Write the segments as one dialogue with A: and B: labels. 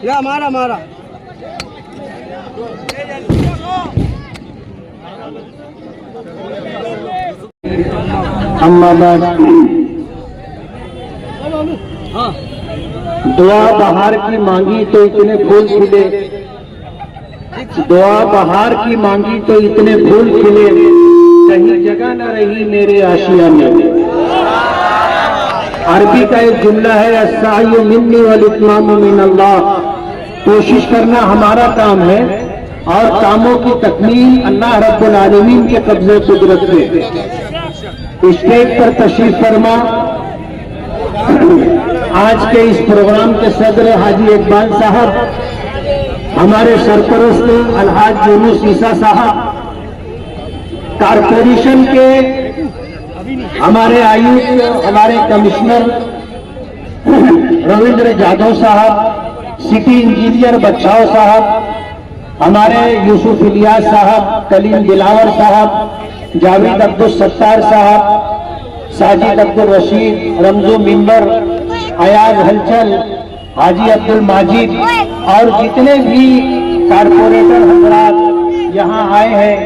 A: या मारा मारा
B: अम्मा बाद दुआ बहार की मांगी तो इतने फूल खिले, दुआ बहार की मांगी तो इतने फूल खिले, कहीं जगह न रही मेरे आशिया में। अरबी का एक जुमला है, अस्सायु मिन्नी वल इत्मामु मिन अल्लाह। कोशिश करना हमारा काम है और कामों की तकमील अल्लाह रब्बुल आलमीन के कब्जे कुदरत में। स्टेज पर तशरीफ फरमा आज के इस प्रोग्राम के सदर हाजी इकबाल साहब, हमारे सरपरस्त अलहाज यूनुस ईसा साहब, कारपोरेशन के हमारे आयुक्त, हमारे कमिश्नर रविंद्र जाधव साहब, सिटी इंजीनियर बच्चाओ साहब, हमारे यूसुफ इलियास साहब, कलीम दिलावर साहब, जावेद अब्दुल सत्तार साहब, साजिद अब्दुल रशीद, रमजू मिंबर, अयाज हलचल, हाजी अब्दुल माजिद और जितने भी कारपोरेटर हजरात यहाँ आए हैं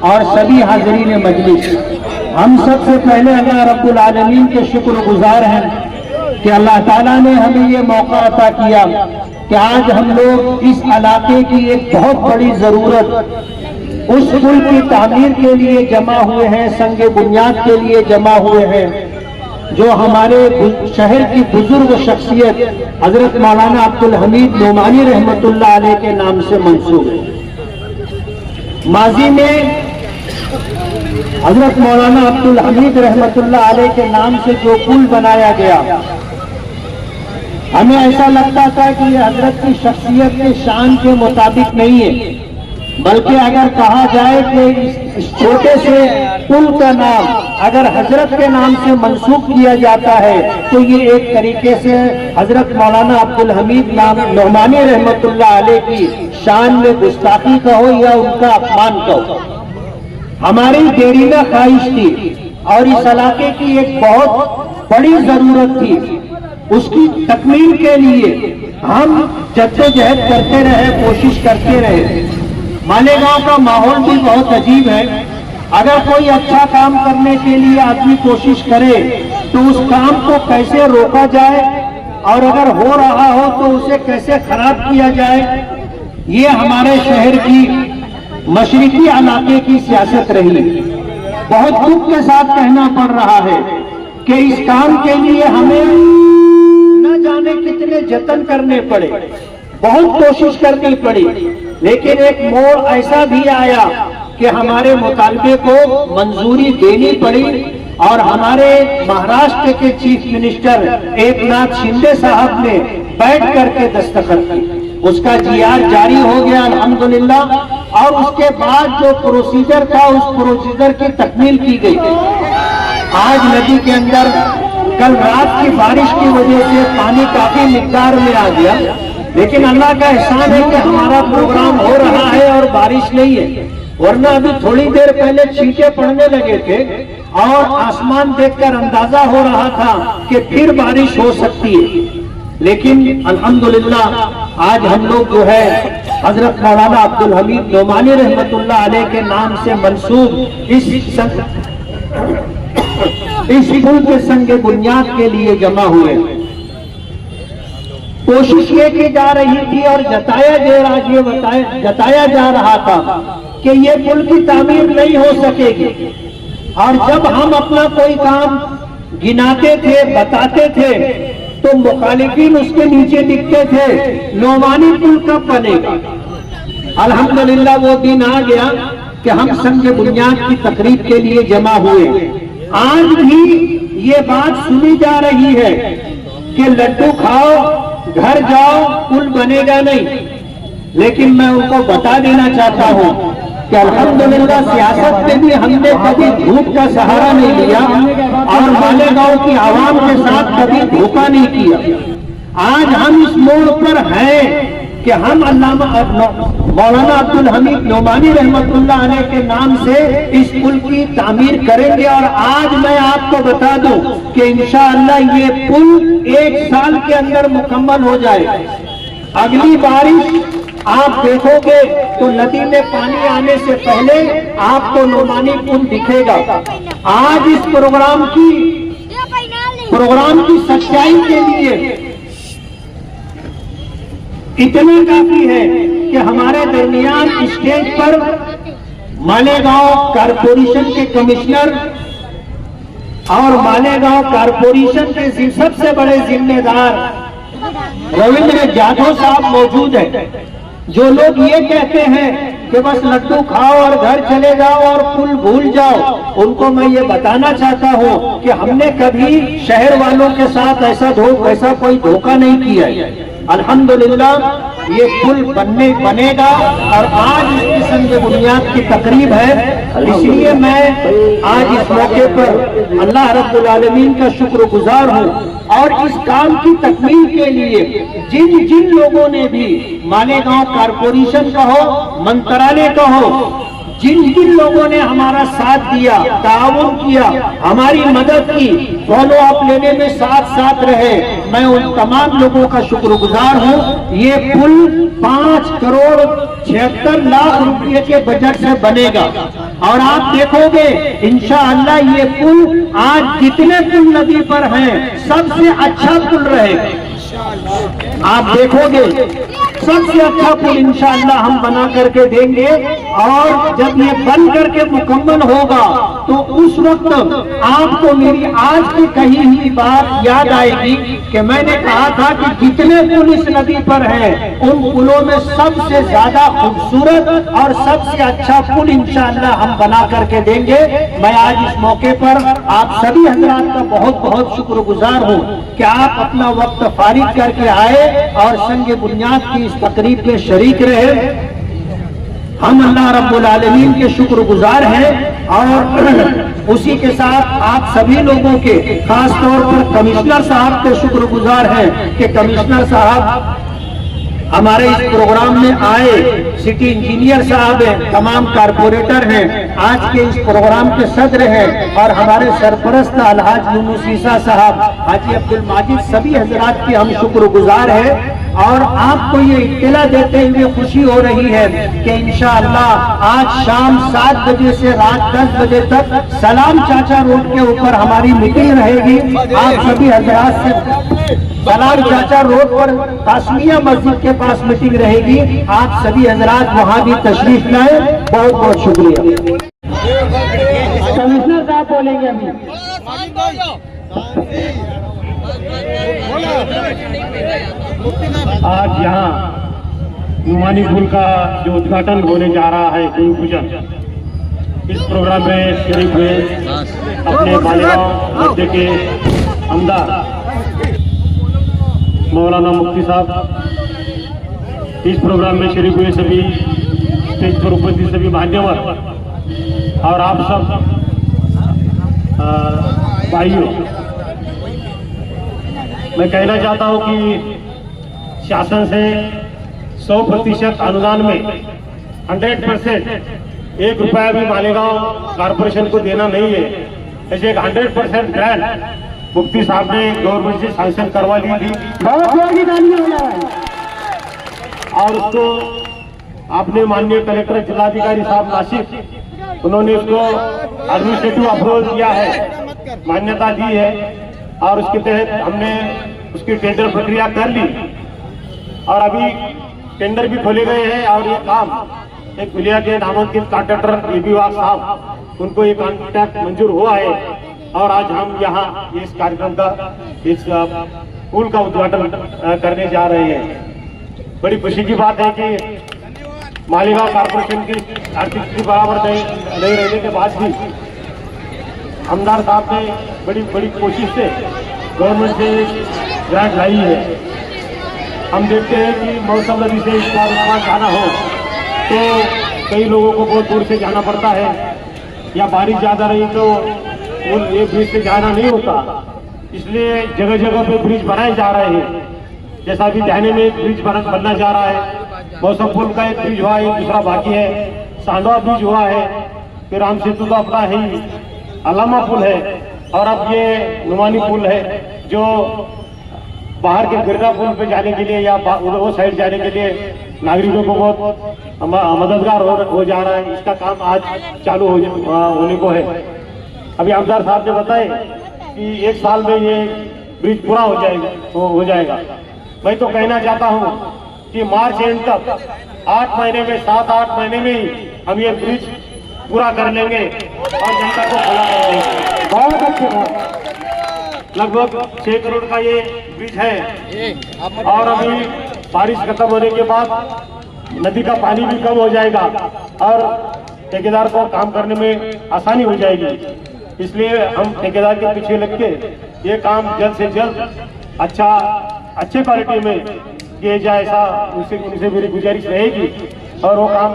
B: और सभी हाजरीन मजलिस, हम सबसे पहले अल्लाह रब्बुल आलमीन के शुक्रगुजार हैं कि अल्लाह ताला ने हमें ये मौका अता किया कि आज हम लोग इस इलाके की एक बहुत बड़ी जरूरत उस पुल की तामीर के लिए जमा हुए हैं, संगे बुनियाद के लिए जमा हुए हैं, जो हमारे शहर की बुजुर्ग शख्सियत हजरत मौलाना अब्दुल हमीद नोमानी रहमतुल्लाह अलैह के नाम से मंसूब है। माजी में हजरत मौलाना अब्दुल हमीद रहमतुल्लाह अलैह के नाम से जो पुल बनाया गया, हमें ऐसा लगता था कि ये हजरत की शख्सियत के शान के मुताबिक नहीं है, बल्कि अगर कहा जाए कि इस छोटे से पुल का नाम अगर हजरत के नाम से मंसूब किया जाता है तो ये एक तरीके से हजरत मौलाना अब्दुल हमीद नोमानी रहमतुल्लाह अलैह की शान में गुस्ताखी कहो या उनका अपमान कहो। हमारी देरीना ख्वाहिश थी और इस इलाके की एक बहुत बड़ी जरूरत थी, उसकी तकमील के लिए हम जद्दोजहद करते रहे, कोशिश करते रहे। मालेगांव का माहौल भी बहुत अजीब है, अगर कोई अच्छा काम करने के लिए आदमी कोशिश करे तो उस काम को कैसे रोका जाए और अगर हो रहा हो तो उसे कैसे खराब किया जाए, ये हमारे शहर की मशरिकी इलाके की सियासत रही। बहुत दुख के साथ कहना पड़ रहा है कि इस काम के लिए हमें न जाने कितने जतन करने पड़े, बहुत कोशिश करनी पड़ी, लेकिन एक मोड़ ऐसा भी आया कि हमारे मुतालबे को मंजूरी देनी पड़ी और हमारे महाराष्ट्र के चीफ मिनिस्टर एकनाथ शिंदे साहब ने बैठ करके दस्तखत की, उसका जीआर जारी हो गया अल्हम्दुलिल्लाह, और उसके बाद जो प्रोसीजर था उस प्रोसीजर की तकमील की गई। आज नदी के अंदर कल रात की बारिश की वजह से पानी काफी मिकदार में आ गया, लेकिन अल्लाह का एहसान है कि हमारा प्रोग्राम हो रहा है और बारिश नहीं है, वरना अभी थोड़ी देर पहले छींटे पड़ने लगे थे और आसमान देखकर अंदाजा हो रहा था कि फिर बारिश हो सकती है। लेकिन अल्हम्दुलिल्लाह आज हम लोग जो है हजरत मौलाना अब्दुल हमीद नोमानी रहमतुल्लाह अलैह के नाम से मंसूब इस पुल के संगे बुनियाद के लिए जमा हुए। कोशिश ये की जा रही थी और जताया जा रहा था कि ये पुल की तामीर नहीं हो सकेगी, और जब हम अपना कोई काम गिनाते थे, बताते थे, तो मुखालिफिन उसके नीचे दिखते थे, नोमानी पुल कब बनेगा। अल्हम्दुलिल्लाह वो दिन आ गया कि हम संग बुनियाद की तकरीब के लिए जमा हुए। आज भी ये बात सुनी जा रही है कि लड्डू खाओ घर जाओ पुल बनेगा नहीं। लेकिन मैं उनको बता देना चाहता हूं कि अल्हम्दुलिल्लाह सियासत में भी हमने कभी झूठ का सहारा नहीं लिया और मालेगांव की आवाम के साथ कभी धोखा नहीं किया। आज हम इस मोड़ पर हैं कि हम अल्लामा मौलाना अब्दुल हमीद नोमानी रहमतुल्लाह अलैह के नाम से इस पुल की तामीर करेंगे। और आज मैं आपको बता दूं कि इंशाअल्लाह ये पुल 1 साल के अंदर मुकम्मल हो जाएगा। अगली बारिश आप देखोगे तो नदी में पानी आने से पहले आपको नोमानी पुल दिखेगा। आज इस प्रोग्राम की सच्चाई के लिए इतना काफी है कि हमारे दरमियान स्टेज पर मालेगांव कारपोरेशन के कमिश्नर और मालेगांव कारपोरेशन के सबसे बड़े जिम्मेदार रविंद्र जाधव साहब मौजूद हैं। जो लोग ये कहते हैं कि बस लड्डू खाओ और घर चले जाओ और पुल भूल जाओ, उनको मैं ये बताना चाहता हूँ कि हमने कभी शहर वालों के साथ ऐसा कोई धोखा नहीं किया है। अल्हम्दुलिल्लाह ये पुल बनेगा और आज इसकी संग बुनियाद की तकरीब है। इसलिए मैं आज इस मौके पर अल्लाह रब्बुल आलमीन का शुक्रगुजार हूँ और इस काम की तकमील के लिए जिन जिन लोगों ने भी मालेगांव कारपोरेशन का हो, मंत्रालय का हो, जिन जिन लोगों ने हमारा साथ दिया, ताउन किया, हमारी मदद की, फॉलो अप लेने में साथ रहे, मैं उन तमाम लोगों का शुक्रगुजार हूँ। ये पुल 5 करोड़ 76 लाख रुपए के बजट से बनेगा और आप देखोगे इंशाअल्लाह ये पुल आज जितने पुल नदी पर हैं सबसे अच्छा पुल रहेगा। आप देखोगे सबसे अच्छा पुल इंशाअल्लाह हम बना करके देंगे और जब ये बन करके मुकम्मल होगा तो उस वक्त आपको मेरी आज की कही हुई बात याद आएगी कि मैंने कहा था कि जितने पुल इस नदी पर हैं उन पुलों में सबसे ज्यादा खूबसूरत और सबसे अच्छा पुल इंशाअल्लाह हम बना करके देंगे। मैं आज इस मौके पर आप सभी हजरात का बहुत बहुत शुक्रगुजार हूँ कि आप अपना वक्त फारिग करके आए और संग बुनियाद की इस तकरीब में शरीक रहे। हम अल्लाह रब्बुल आलमीन के शुक्रगुजार हैं और उसी के साथ आप सभी लोगों के खास तौर पर कमिश्नर साहब के शुक्रगुजार हैं कि कमिश्नर साहब हमारे इस प्रोग्राम में आए, सिटी इंजीनियर साहब हैं, तमाम कारपोरेटर हैं, आज के इस प्रोग्राम के सदर हैं और हमारे सरपरस्त अलहाज यूनुस ईसा साहब, हाजी अब्दुल माजिद, सभी हजरात के हम शुक्रगुजार हैं। और आपको ये इत्तला देते हुए खुशी हो रही है कि इंशाअल्लाह आज शाम 7 बजे से रात 10 बजे तक सलाम चाचा रोड के ऊपर हमारी मीटिंग रहेगी। आप सभी हजरात से सलाम चाचा रोड पर कासमिया मस्जिद के पास मीटिंग रहेगी। आप सभी हजरात वहाँ भी तशरीफ लाए। बहुत बहुत शुक्रिया। कमिश्नर साहब बोलेंगे अभी।
C: आज यहाँ नुमानी पुल का जो उद्घाटन होने जा रहा है, भूमि पूजन, इस प्रोग्राम में शरीक हुए अपने मालेगांव मध्य के आमदार मौलाना मुफ्ती साहब, इस प्रोग्राम में शरीक हुए सभी स्टेज पर उपस्थित सभी मान्यवर और आप सब भाइयों, मैं कहना चाहता हूं कि शासन से 100% अनुदान में 100% 1 रुपया भी मालेगांव कारपोरेशन को देना नहीं है। ऐसे एक 100% ग्रांट मुफ्ती साहब ने गवर्नमेंट से सैंक्शन करवा ली थी और उसको आपने माननीय कलेक्टर जिलाधिकारी साहब नासिक, उन्होंने उसको एडमिनिस्ट्रेटिव अप्रूवल दिया है, मान्यता दी है और उसके तहत हमने उसकी टेंडर प्रक्रिया कर ली और अभी टेंडर भी खोले गए हैं और ये काम एक विलिया के नामांकित कॉन्ट्रैक्टर एबीवाग साहब, उनको ये कॉन्ट्रैक्ट मंजूर हुआ है और आज हम यहाँ इस कार्यक्रम का, इस पुल का उद्घाटन करने जा रहे हैं। बड़ी खुशी की बात है कि मालेगांव कारपोरेशन की आर्थिक स्थिति बराबर नहीं रहने के बाद भी आमदार साहब ने बड़ी बड़ी कोशिश से गवर्नमेंट से ग्रांट लाई है। हम देखते हैं कि मौसम नदी से इस बार जाना हो तो कई लोगों को बहुत दूर से जाना पड़ता है, या बारिश ज़्यादा रही तो वो ये ब्रिज से जाना नहीं होता। इसलिए जगह जगह पे ब्रिज बनाए जा रहे हैं। जैसा कि जाने में एक ब्रिज बनना जा रहा है, मौसम पुल का एक ब्रिज हुआ, एक दूसरा बाकी है, सांडवा ब्रिज हुआ है, फिर राम सेतु तो अपना है ही, अलामा पुल है, और अब ये नुमानी पुल है जो बाहर के गिरना पुल पे जाने के लिए या वो साइड जाने के लिए नागरिकों को बहुत मददगार हो जा रहा है। इसका काम आज चालू होने को है। अभी आमदार साहब ने बताए कि 1 साल में ये ब्रिज पूरा हो जाएगा। मैं तो कहना चाहता हूँ कि मार्च एंड तक 8 महीने में 7-8 महीने में ही हम ये ब्रिज पूरा कर लेंगे और जनता को खुला कर देंगे।
B: बहुत अच्छे,
C: लगभग 6 करोड़ का ये ब्रिज है, और अभी बारिश खत्म होने के बाद नदी का पानी भी कम हो जाएगा और ठेकेदार को काम करने में आसानी हो जाएगी। इसलिए हम ठेकेदार के पीछे लग के ये काम जल्द से जल्द अच्छे क्वालिटी में किए जाए, ऐसा उनसे मेरी गुजारिश रहेगी, और वो काम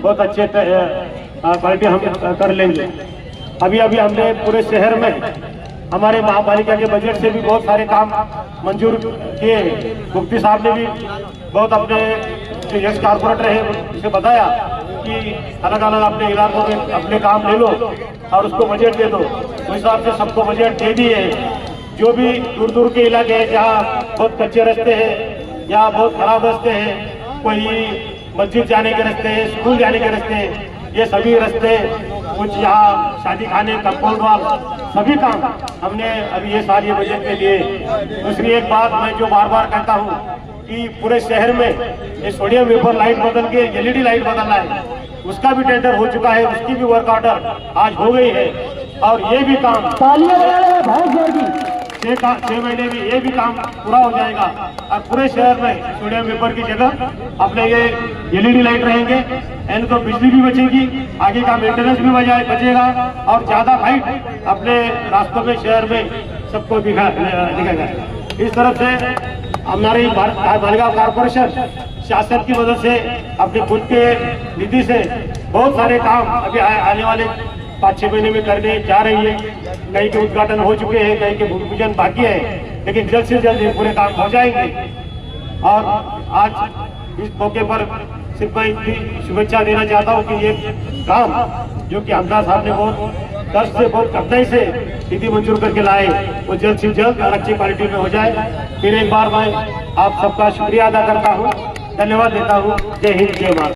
C: बहुत अच्छे क्वालिटी हम कर लेंगे। अभी हमने पूरे शहर में हमारे महापालिका के बजट से भी बहुत सारे काम मंजूर किए। मुफ्ती साहब ने भी बहुत अपने जो यश कारपोरेटर है उसे बताया कि अलग अलग अपने इलाकों में अपने काम ले लो और उसको बजट दे दो। उस हिसाब से सबको बजट दे दिए। जो भी दूर के इलाके हैं जहाँ बहुत कच्चे रास्ते हैं या बहुत खराब रास्ते हैं, कोई मस्जिद जाने के रास्ते हैं, स्कूल जाने के रास्ते हैं, ये सभी रास्ते, कुछ यहाँ शादी खाने, कंपाउंड वाल, सभी काम हमने अभी ये साल ये बजट में लिए। दूसरी एक बात मैं जो बार बार कहता हूँ कि पूरे शहर में ये सोडियम वेपर लाइट बदल के LED लाइट बदलना है, उसका भी टेंडर हो चुका है, उसकी भी वर्क ऑर्डर आज हो गई है, और ये भी काम 6 महीने में ये भी काम पूरा हो जाएगा और पूरे शहर में सोडियम वेपर की जगह अपने ये LED लाइट रहेंगे। एंड तो बिजली भी बचेगी, आगे का मेंटेनेंस भी बचेगा, और ज्यादा लाइट अपने रास्तों में शहर में सबको दिखेगा। इस तरफ से हमारी मालेगांव कॉर्पोरेशन शासन की मदद से अपने खुद के निधि से बहुत सारे काम अभी आने वाले 5-6 महीने में करने जा रही है। कहीं के उद्घाटन हो चुके हैं, कहीं के भूमि पूजन बाकी है, लेकिन जल्द से जल्द ये पूरे काम हो जाएंगे। और आज इस मौके पर सिर्फ मैं इतनी शुभेच्छा देना चाहता हूँ कि ये काम जो कि आमदार साहब ने बहुत कष्ट से, बहुत कठिनाई से निधि मंजूर करके लाए, वो जल्द से जल्द और अच्छी क्वालिटी में हो जाए। फिर एक बार मैं आप सबका शुक्रिया अदा करता हूँ, धन्यवाद देता हूँ। जय हिंद, जय भारत।